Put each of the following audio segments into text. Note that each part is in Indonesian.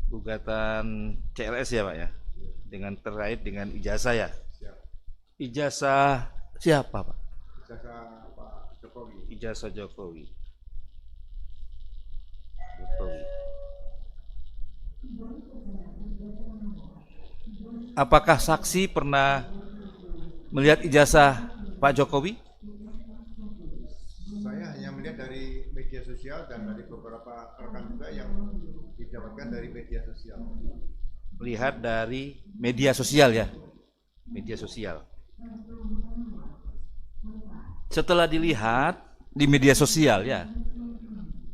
Gugatan CLS ya Pak ya, dengan terkait dengan ijazah ya. Siap. Ijazah siapa Pak? Jasa Pak Jokowi. Ijazah Jokowi. Jokowi. Apakah saksi pernah melihat ijazah Pak Jokowi? Saya hanya melihat dari media sosial dan dari beberapa rekan juga yang didapatkan dari media sosial. Melihat dari media sosial ya, media sosial. Setelah dilihat di media sosial ya,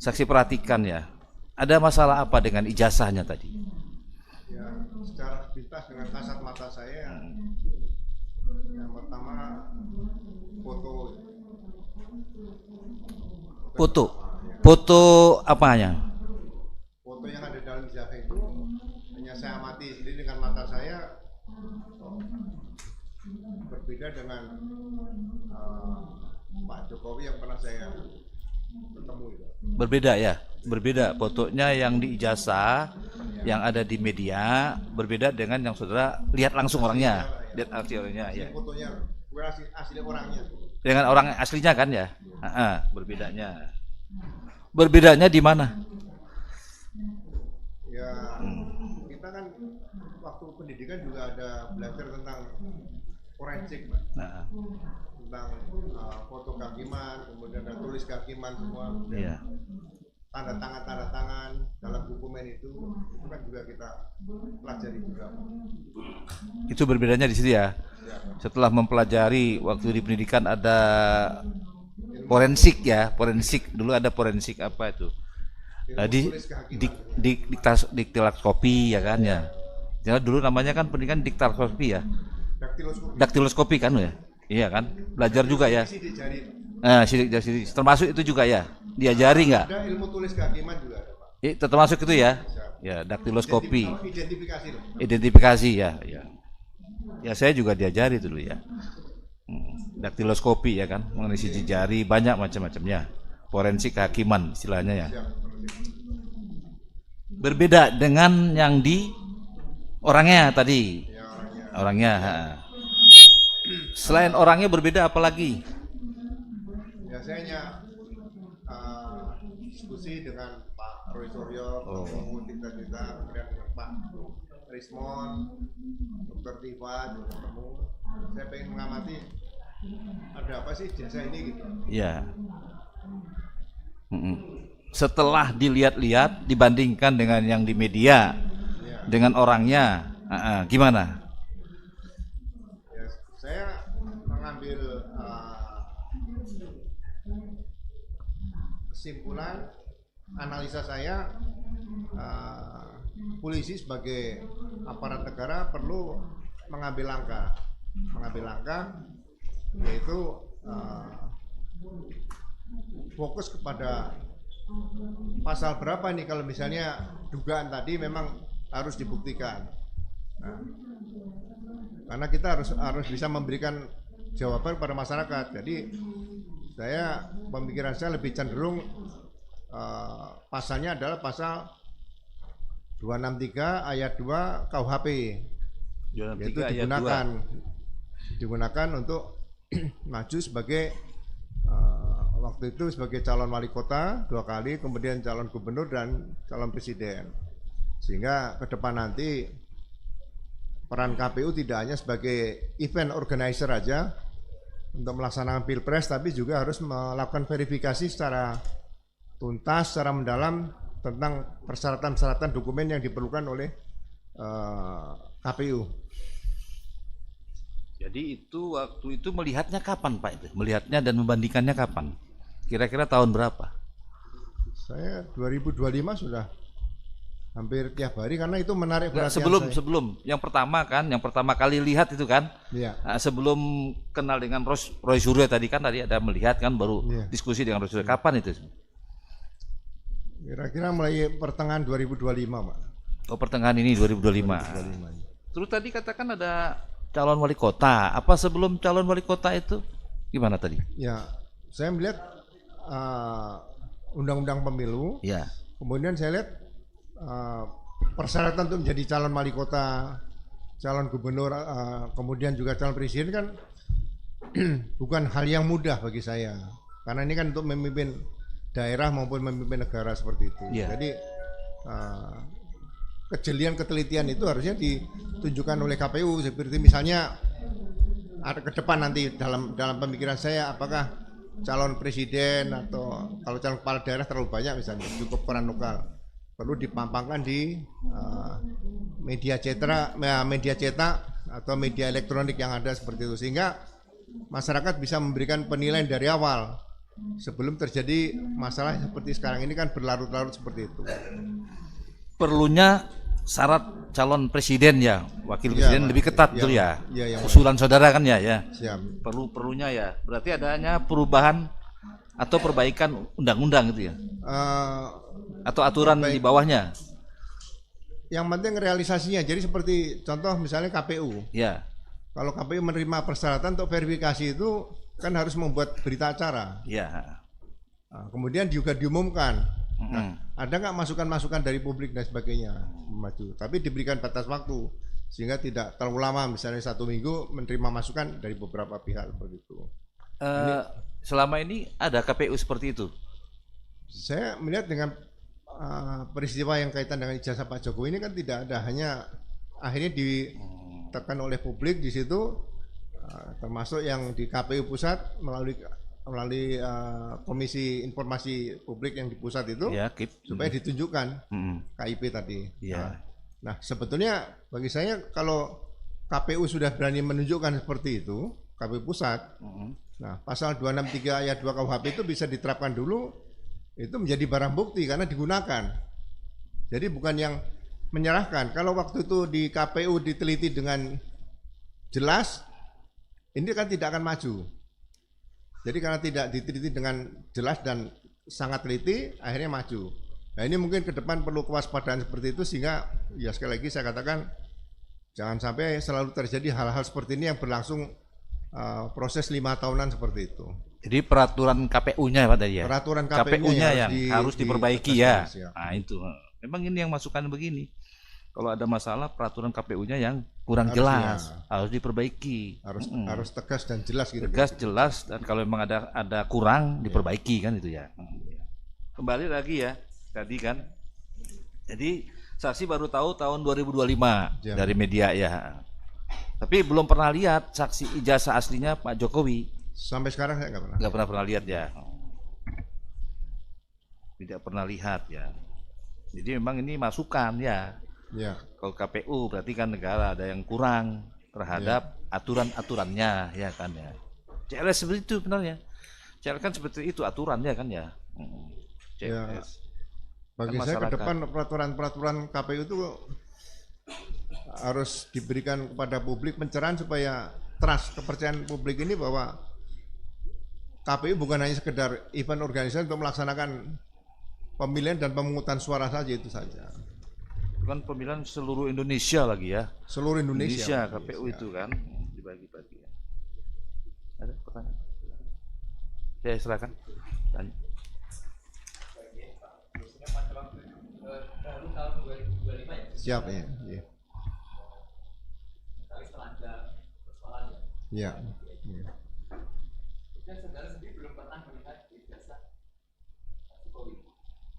saksi perhatikan ya, ada masalah apa dengan ijazahnya tadi? Ya, secara sepintas dengan kasat mata saya, yang pertama foto, Foto, foto apanya? foto yang ada dalam ijazah itu hanya saya amati sendiri dengan mata saya, berbeda dengan Pak Jokowi yang pernah saya bertemu itu. Berbeda ya, berbeda fotonya yang di ijazah, yang ada di media, berbeda dengan yang saudara lihat langsung orangnya, lihat orangnya ya. Fotonya bukan asli orangnya. Dengan orang aslinya kan ya, berbedanya. Berbedanya di mana? Ya, kita kan waktu pendidikan juga ada belajar tentang forensik, Pak. Nah, Tentang foto kehakiman, kemudian ada tulis kehakiman semua, iya. tanda tangan dalam dokumen itu kan juga kita pelajari juga. Itu berbedanya di situ ya. Ya, Setelah mempelajari waktu di pendidikan ada forensik ya, forensik dulu ada forensik apa itu? Di tulis kehakiman. diktiloskopi ya kan ya. Ya dulu namanya kan pendidikan diktiloskopi ya. Daktiloskopi. Daktiloskopi kan ya. Iya kan? Belajar juga ya. Isi di jari. Nah, sidik jari termasuk itu juga ya. Diajari nggak? Ada ilmu tulis kehakiman juga ada, Pak. Termasuk itu ya. Siap. Ya, daktiloskopi. Identifikasi loh. Identifikasi ya, ya. Ya saya juga diajari dulu ya. Daktiloskopi ya kan, mengenai sidik jari banyak macam-macamnya. Forensik kehakiman istilahnya ya. Siap. Berbeda dengan yang di orangnya tadi. Ya, orangnya. Orangnya. Selain orangnya berbeda apalagi? Ya, saya hanya diskusi dengan Pak Roy Suryo, ketemu kita kemudian dengan Pak Rismon, Dr. Tifa juga ketemu. Saya pengen mengamati ada apa sih jasa ini gitu. Ya. Setelah dilihat-lihat dibandingkan dengan yang di media, Ya. dengan orangnya, gimana? Ya, saya mengambil kesimpulan analisa saya, polisi sebagai aparat negara perlu mengambil langkah yaitu fokus kepada pasal berapa nih kalau misalnya dugaan tadi memang harus dibuktikan. Nah, karena kita harus bisa memberikan jawaban pada masyarakat. Jadi pemikiran saya lebih cenderung pasalnya adalah pasal 263 ayat 2 KUHP, yaitu digunakan untuk maju sebagai waktu itu sebagai calon wali kota 2 kali, kemudian calon gubernur dan calon presiden. Sehingga ke depan nanti peran KPU tidak hanya sebagai event organizer aja untuk melaksanakan pilpres, tapi juga harus melakukan verifikasi secara tuntas, secara mendalam tentang persyaratan-persyaratan dokumen yang diperlukan oleh KPU. Jadi itu waktu itu melihatnya kapan Pak itu? Melihatnya dan membandingkannya kapan? Kira-kira tahun berapa? Saya 2025 sudah hampir tiap hari karena itu menarik perhatian saya. Sebelum yang pertama kali lihat itu kan? Iya. Sebelum kenal dengan Roy Suryo tadi ada melihat kan baru diskusi dengan Roy Suryo. Kapan itu? Kira-kira mulai pertengahan 2025, Pak. Oh, pertengahan ini 2025. Terus tadi katakan ada calon wali kota. Apa sebelum calon wali kota itu gimana tadi? Ya, saya melihat undang-undang pemilu. Ya. Kemudian saya lihat persyaratan untuk menjadi calon wali kota, calon gubernur, kemudian juga calon presiden kan bukan hal yang mudah bagi saya. Karena ini kan untuk memimpin daerah maupun memimpin negara seperti itu. Iya. Jadi kejelian ketelitian itu harusnya ditunjukkan oleh KPU, seperti misalnya ada ke depan nanti dalam pemikiran saya, apakah calon presiden atau kalau calon kepala daerah terlalu banyak misalnya, cukup peran lokal, perlu dipampangkan di media cetak atau media elektronik yang ada seperti itu, sehingga masyarakat bisa memberikan penilaian dari awal sebelum terjadi masalah seperti sekarang ini kan berlarut-larut seperti itu. Perlunya syarat calon presiden ya, wakil presiden lebih ketat tuh ya. Ya, Usulan saudara kan ya. Siap. Perlunya ya. Berarti adanya perubahan atau perbaikan undang-undang gitu ya. Atau aturan di bawahnya. Yang penting realisasinya. Jadi seperti contoh misalnya KPU. Ya. Kalau KPU menerima persyaratan untuk verifikasi itu kan harus membuat berita acara. Ya. Kemudian juga diumumkan. Nah, ada nggak masukan-masukan dari publik dan sebagainya maju, tapi diberikan batas waktu sehingga tidak terlalu lama, misalnya 1 minggu menerima masukan dari beberapa pihak begitu. Selama ini ada KPU seperti itu? Saya melihat dengan peristiwa yang kaitan dengan ijazah Pak Jokowi ini kan tidak ada, hanya akhirnya ditekan oleh publik di situ, termasuk yang di KPU pusat melalui Komisi Informasi Publik yang di pusat itu ya, supaya ditunjukkan KIP tadi. Ya. Nah, sebetulnya bagi saya kalau KPU sudah berani menunjukkan seperti itu, KPU pusat, nah pasal 263 ayat 2 KUHP itu bisa diterapkan dulu, itu menjadi barang bukti karena digunakan. Jadi bukan yang menyerahkan. Kalau waktu itu di KPU diteliti dengan jelas, ini kan tidak akan maju. Jadi karena tidak diteliti dengan jelas dan sangat teliti, akhirnya maju. Nah ini mungkin ke depan perlu kewaspadaan seperti itu, sehingga ya sekali lagi saya katakan jangan sampai selalu terjadi hal-hal seperti ini yang berlangsung proses 5 tahunan seperti itu. Jadi peraturan KPU-nya Pak tadi ya? Peraturan KPU-nya yang harus diperbaiki ya. Nah itu, memang ini yang masukan begini. Kalau ada masalah peraturan KPU-nya yang kurang jelas, harus diperbaiki. Harus tegas dan jelas gitu. Tegas, jelas, dan kalau memang ada kurang diperbaiki kan itu ya. Kembali lagi ya, tadi kan. Jadi saksi baru tahu tahun 2025 dari media ya. Tapi belum pernah lihat saksi ijazah aslinya Pak Jokowi. Sampai sekarang saya nggak pernah. Nggak pernah lihat ya. Tidak pernah lihat ya. Jadi memang ini masukan ya. Ya. Kalau KPU berarti kan negara ada yang kurang terhadap aturan-aturannya ya kan ya. CLS seperti itu benarnya. CLS kan seperti itu aturannya kan ya. CLS. Ya. Bagi kan saya ke depan peraturan-peraturan KPU itu harus diberikan kepada publik pencerahan supaya trust, kepercayaan publik ini bahwa KPU bukan hanya sekedar event organisasi untuk melaksanakan pemilihan dan pemungutan suara saja, itu saja. Kan pemilihan seluruh Indonesia lagi ya. Seluruh Indonesia KPU itu kan dibagi-bagi ya. Ada pertanyaan? Ya silakan. Tanya. Siap ya. Ya.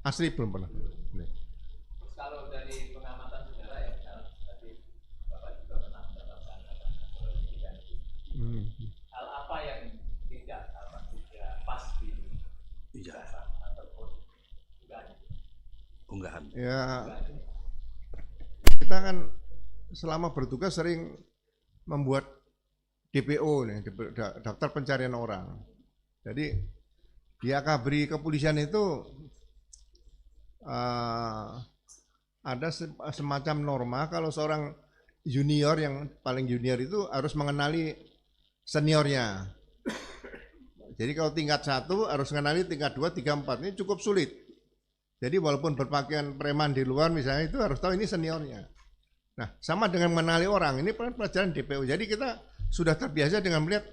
Asli belum pernah. Kalau dari pengamatan saudara ya, tadi Bapak juga pernah mendapatkan pendidikan. Hal apa yang tidak pas di ijazah ataupun unggahan? Ya, kita kan selama bertugas sering membuat DPO nih, daftar pencarian orang. Jadi di akabri kepolisian itu ada semacam norma kalau seorang junior yang paling junior itu harus mengenali seniornya. Jadi kalau tingkat 1 harus mengenali tingkat 2, 3, 4. Ini cukup sulit. Jadi walaupun berpakaian preman di luar misalnya itu harus tahu ini seniornya. Nah sama dengan mengenali orang, ini pelajaran DPO. Jadi kita sudah terbiasa dengan melihat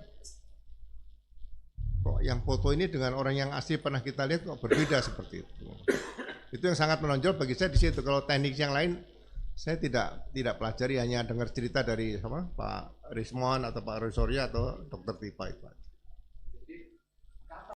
kok yang foto ini dengan orang yang asli pernah kita lihat kok berbeda seperti itu. Itu yang sangat menonjol bagi saya di situ. Kalau teknik yang lain Saya tidak pelajari, hanya dengar cerita dari Pak Rismon atau Pak Roy Suryo atau Dr. Tipa itu.